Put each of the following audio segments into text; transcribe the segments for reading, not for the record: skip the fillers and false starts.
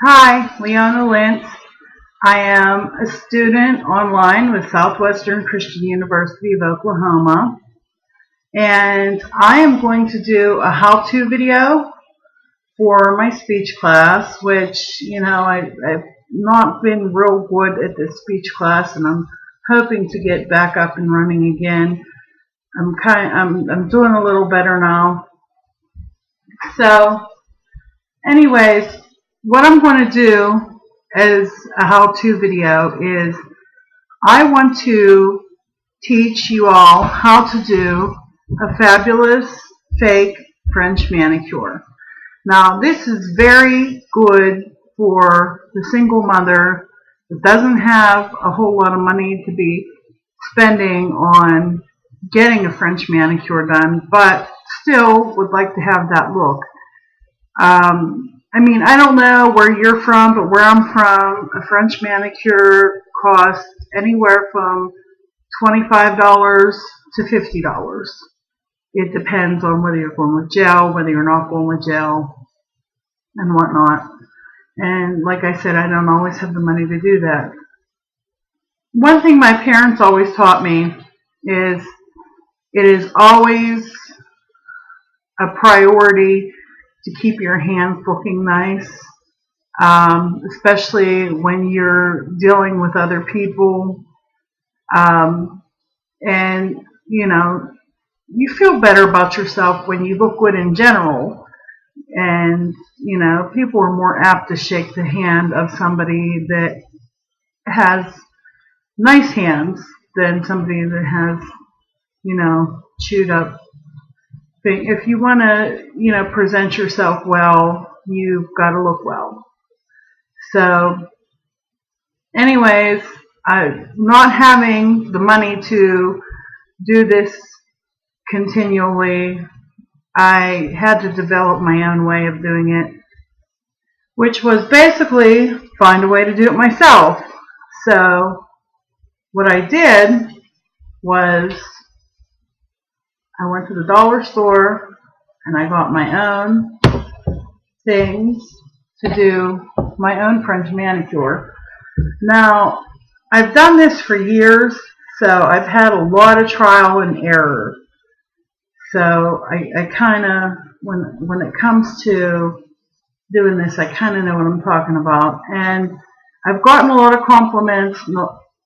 Hi, Leona Lentz. I am a student online with Southwestern Christian University of Oklahoma, and I am going to do a how-to video for my speech class, which, I've not been real good at this speech class, and I'm hoping to get back up and running again. I'm doing a little better now. So, anyways, what I'm going to do as a how-to video is I want to teach you all how to do a fabulous fake French manicure. Now, this is very good for the single mother that doesn't have a whole lot of money to be spending on getting a French manicure done, but still would like to have that look. I don't know where you're from, but where I'm from, a French manicure costs anywhere from $25 to $50. It depends on whether you're going with gel, whether you're not going with gel, and whatnot. And like I said, I don't always have the money to do that. One thing my parents always taught me is it is always a priority to keep your hands looking nice, especially when you're dealing with other people. And, you feel better about yourself when you look good in general. And, people are more apt to shake the hand of somebody that has nice hands than somebody that has, chewed up thing. If you want to, present yourself well, you've got to look well. So, anyways, not having the money to do this continually, I had to develop my own way of doing it, which was basically find a way to do it myself. So, what I did was I went to the dollar store and I got my own things to do my own French manicure. Now, I've done this for years, so I've had a lot of trial and error. So I kind of, when it comes to doing this, I kind of know what I'm talking about. And I've gotten a lot of compliments.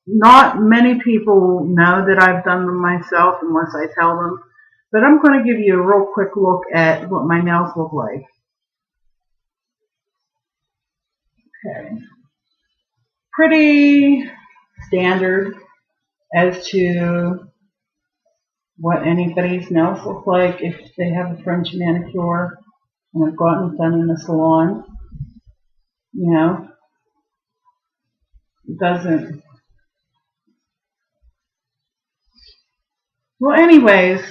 Not many people know that I've done them myself unless I tell them. But I'm going to give you a real quick look at what my nails look like. Okay. Pretty standard as to what anybody's nails look like if they have a French manicure and have gotten it done in a salon. It doesn't. Well, anyways,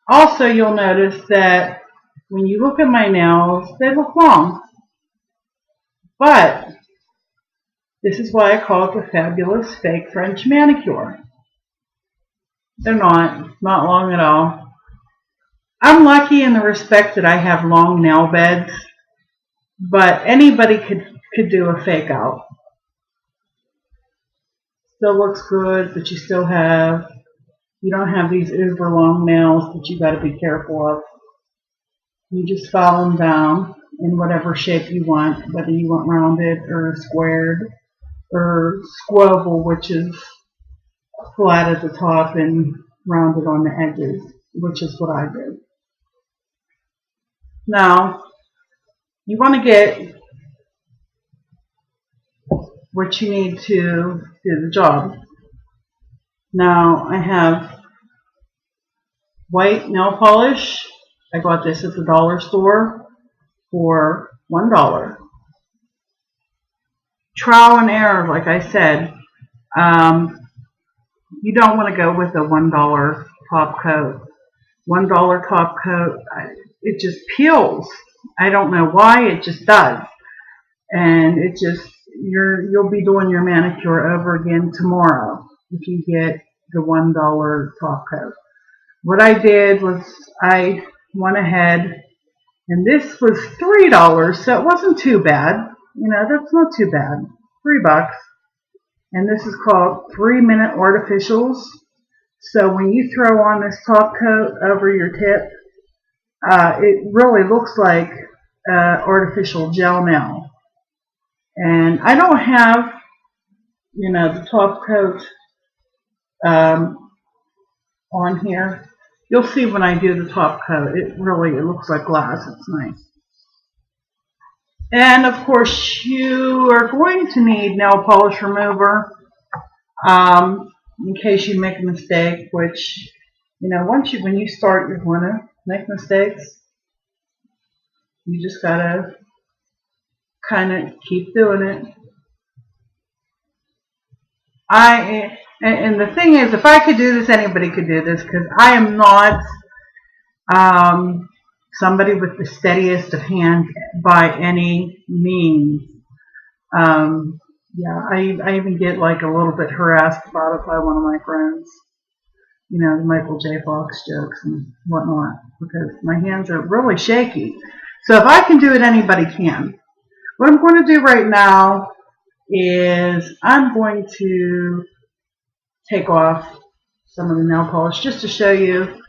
also you'll notice that when you look at my nails, they look long. But this is why I call it the fabulous fake French manicure. They're not long at all. I'm lucky in the respect that I have long nail beds, but anybody could do a fake out. Still looks good, but you don't have these uber long nails that you got to be careful of. You just file them down in whatever shape you want, whether you want rounded or squared or squoval, which is flat at the top and rounded on the edges, which is what I do. Now, you want to get what you need to do the job. Now, I have white nail polish. I got this at the dollar store for $1. Trial and error, like I said. You don't want to go with a $1 top coat. $1 top coat, it just peels. I don't know why, it just does. And it just, you'll be doing your manicure over again tomorrow if you get the $1 top coat. What I did was I went ahead And this was $3, so it wasn't too bad. You know, that's not too bad. $3. And this is called 3-Minute Artificials. So when you throw on this top coat over your tip, it really looks like artificial gel nail. And I don't have, you know, the top coat on here. You'll see when I do the top coat, it looks like glass. It's nice. And of course, you are going to need nail polish remover in case you make a mistake. Which, you know, when you start, you're going to make mistakes. You just gotta kind of keep doing it. And the thing is, if I could do this, anybody could do this, because I am not somebody with the steadiest of hands by any means. Yeah, I even get like a little bit harassed about it by one of my friends. You know, the Michael J. Fox jokes and whatnot, because my hands are really shaky. So if I can do it, anybody can. What I'm going to do right now is I'm going to take off some of the nail polish just to show you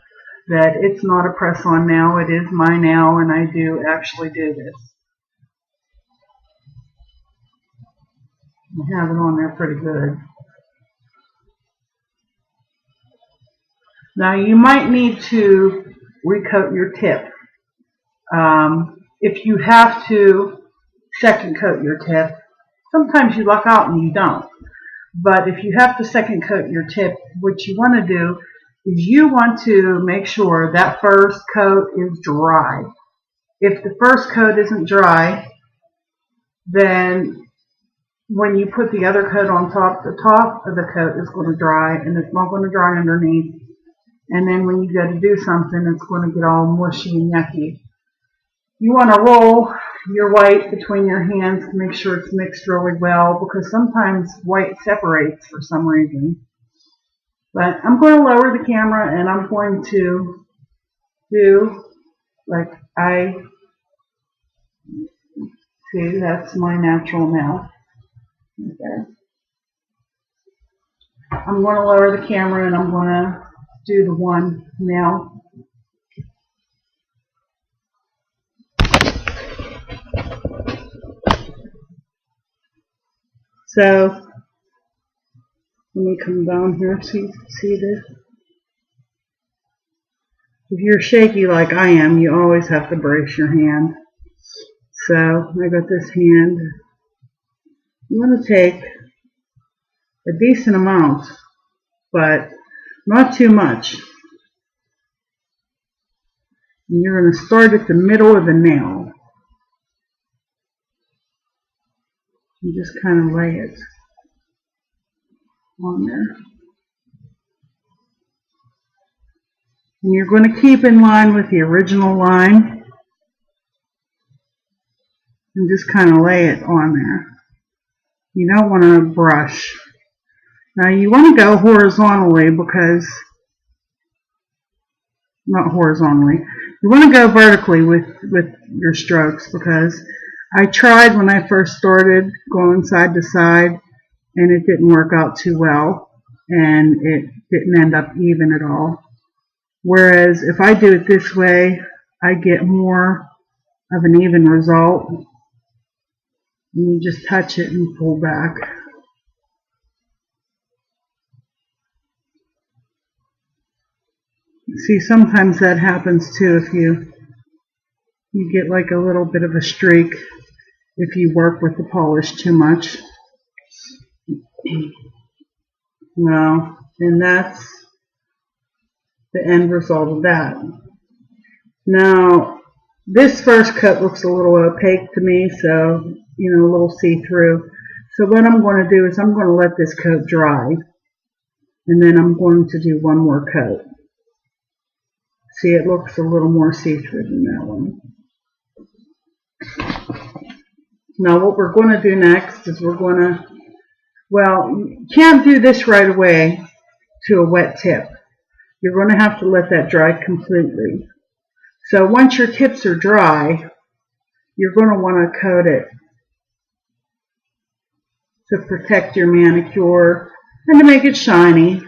that it's not a press-on nail. It is my nail, and I do actually do this. I have it on there pretty good. Now you might need to recoat your tip. If you have to second coat your tip, sometimes you luck out and you don't. But if you have to second coat your tip, what you want to do is you want to make sure that first coat is dry. If the first coat isn't dry, then when you put the other coat on top, the top of the coat is going to dry, and it's not going to dry underneath. And then when you go to do something, it's going to get all mushy and yucky. You want to roll your white between your hands to make sure it's mixed really well, because sometimes white separates for some reason. But I'm going to lower the camera, and I'm going to do like see, that's my natural nail. Okay. I'm going to lower the camera, and I'm going to do the one nail. So let me come down here so you can see this. If you're shaky like I am, you always have to brace your hand. So I got this hand. I'm going to take a decent amount, but not too much. And you're going to start at the middle of the nail. And just kind of lay it on there. And you're going to keep in line with the original line. And just kind of lay it on there. You don't want to brush. Now you want to go horizontally, because, not horizontally, you want to go vertically with your strokes, because I tried when I first started going side to side, and it didn't work out too well, and it didn't end up even at all. Whereas if I do it this way, I get more of an even result. And you just touch it and pull back. See, sometimes that happens too if you get like a little bit of a streak if you work with the polish too much. No, and that's the end result of that. Now, this first cut looks a little opaque to me, so, you know, a little see-through. So what I'm going to do is I'm going to let this coat dry, and then I'm going to do one more coat. See, it looks a little more see-through than that one. Now what we're going to do next is we're going to, well, you can't do this right away to a wet tip. You're going to have to let that dry completely. So once your tips are dry, you're going to want to coat it to protect your manicure and to make it shiny.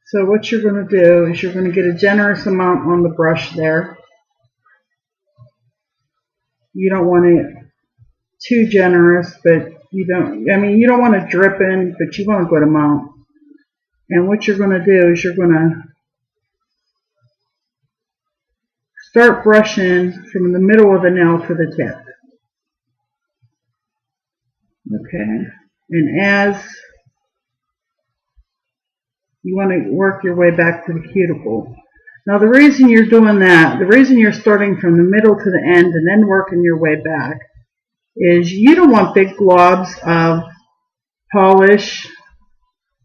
So what you're going to do is you're going to get a generous amount on the brush there. You don't want it too generous, but you don't want to drip in, but you want a good amount. And what you're going to do is you're going to start brushing from the middle of the nail to the tip. Okay, and as you want to work your way back to the cuticle. Now the reason you're doing that, the reason you're starting from the middle to the end and then working your way back, is you don't want big globs of polish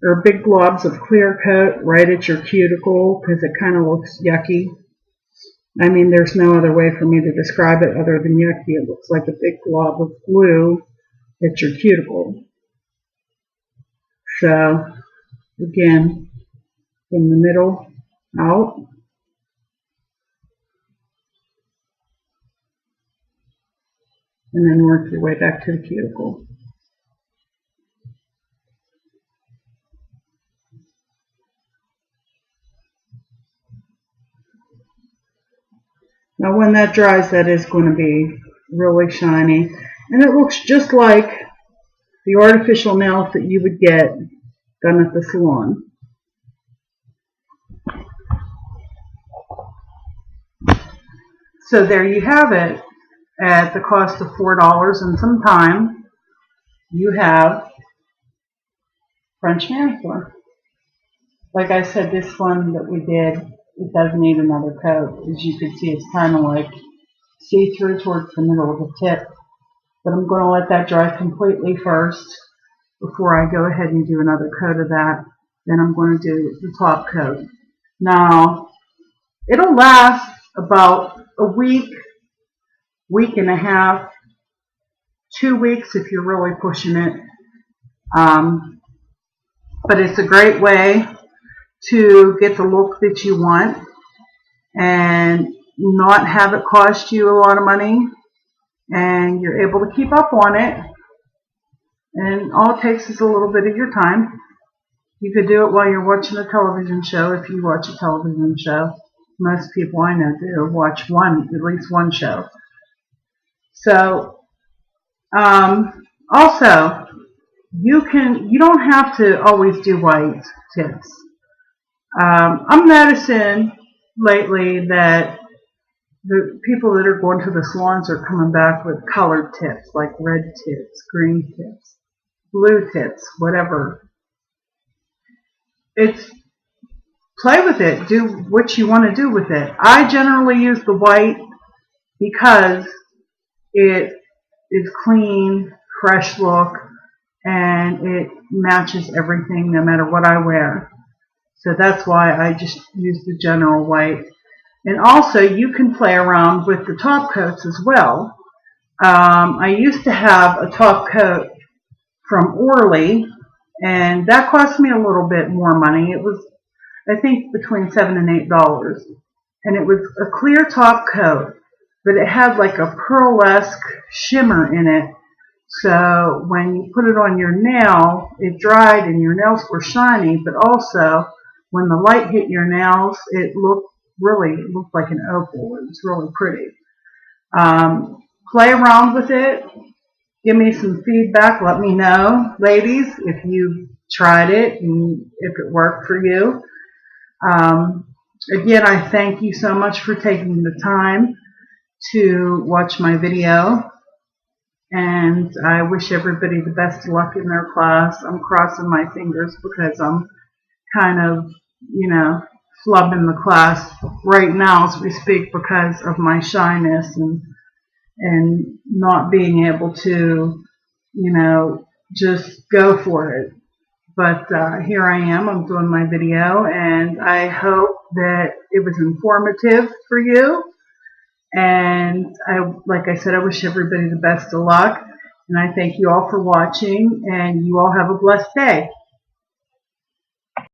or big globs of clear coat right at your cuticle, because it kind of looks yucky. I mean, there's no other way for me to describe it other than yucky. It looks like a big glob of glue at your cuticle. So, again, from the middle out. And then work your way back to the cuticle. Now when that dries, that is going to be really shiny. And it looks just like the artificial nails that you would get done at the salon. So there you have it. At the cost of $4 and some time, you have French manicure. Like I said, this one that we did, it does need another coat. As you can see, it's kind of like see-through towards the middle of the tip. But I'm going to let that dry completely first before I go ahead and do another coat of that. Then I'm going to do the top coat. Now, it'll last about a week, week and a half, 2 weeks if you're really pushing it. But it's a great way to get the look that you want and not have it cost you a lot of money, and you're able to keep up on it, and all it takes is a little bit of your time. You could do it while you're watching a television show if you watch a television show. Most people I know do watch at least one show. So also, you don't have to always do white tips. I'm noticing lately that the people that are going to the salons are coming back with colored tips, like red tips, green tips, blue tips, whatever. It's play with it. Do what you want to do with it. I generally use the white because it is clean, fresh look, and it matches everything no matter what I wear. So that's why I just use the general white. And also, you can play around with the top coats as well. I used to have a top coat from Orly, and that cost me a little bit more money. It was, I think, between $7 and $8. And it was a clear top coat, but it had like a pearlesque shimmer in it. So when you put it on your nail, it dried and your nails were shiny, but also when the light hit your nails, it looked like an opal. It was really pretty. Play around with it. Give me some feedback. Let me know, ladies, if you tried it and if it worked for you. Again, I thank you so much for taking the time to watch my video. And I wish everybody the best of luck in their class. I'm crossing my fingers because I'm kind of, flubbing the class right now as we speak because of my shyness and not being able to, just go for it. But here I am. I'm doing my video, and I hope that it was informative for you. And like I said, I wish everybody the best of luck. And I thank you all for watching, and you all have a blessed day.